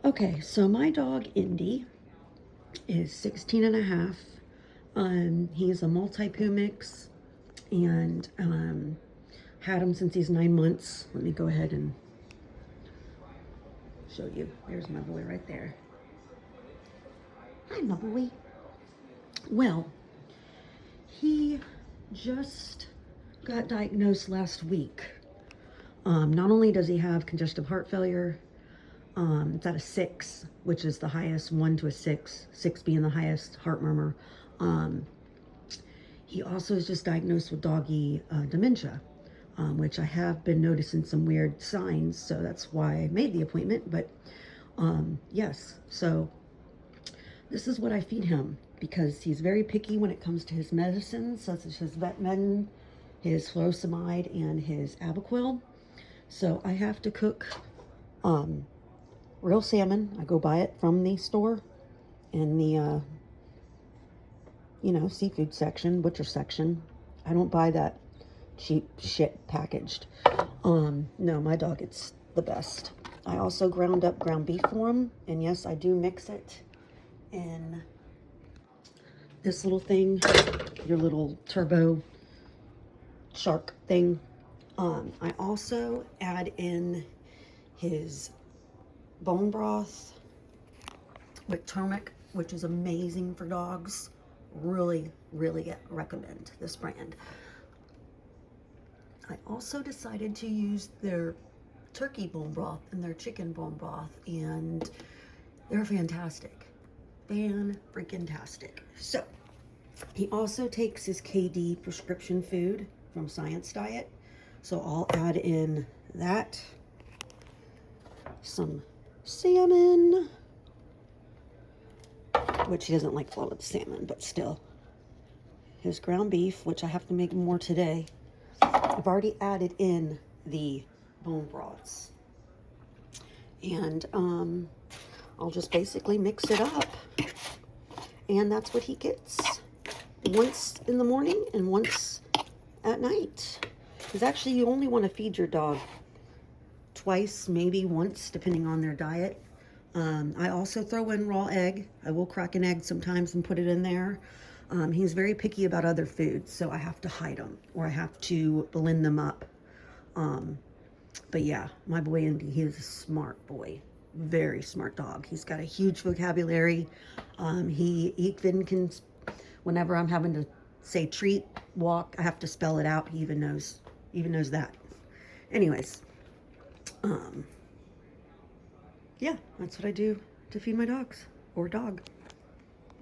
Okay, so my dog Indy is 16 and a half. He's a multi-poo mix and had him since he's 9 months. Let me go ahead and show you. There's my boy right there. Hi, my boy. Well, he just got diagnosed last week. Not only does he have congestive heart failure, it's at a 6, which is the highest, 1 to a 6, 6 being the highest heart murmur. He also is just diagnosed with doggy dementia, which I have been noticing some weird signs, so that's why I made the appointment. But yes, so this is what I feed him because he's very picky when it comes to his medicines, such as his Vetmedin, his furosemide, and his Apoquel. So I have to cook real salmon. I go buy it from the store in the seafood section, butcher section. I don't buy that cheap shit packaged. No, my dog, it's the best. I also ground up ground beef for him, and yes, I do mix it in this little thing, your little turbo shark thing. I also add in his bone broth with turmeric, which is amazing for dogs. Really, really recommend this brand. I also decided to use their turkey bone broth and their chicken bone broth, and they're fantastic. Fan-freaking-tastic. So, he also takes his KD prescription food from Science Diet. So I'll add in that, some salmon, which he doesn't like a lot of salmon, but still. His ground beef, which I have to make more today. I've already added in the bone broths. And I'll just basically mix it up. And that's what he gets once in the morning and once at night. Because actually you only want to feed your dog twice, maybe once, depending on their diet. I also throw in raw egg. I will crack an egg sometimes and put it in there. He's very picky about other foods, so I have to hide them or I have to blend them up. But yeah, my boy Indy, he is a smart boy. Very smart dog. He's got a huge vocabulary. He even can, whenever I'm having to say treat, walk, I have to spell it out. He even knows that. Anyways, yeah, that's what I do to feed my dogs or dog.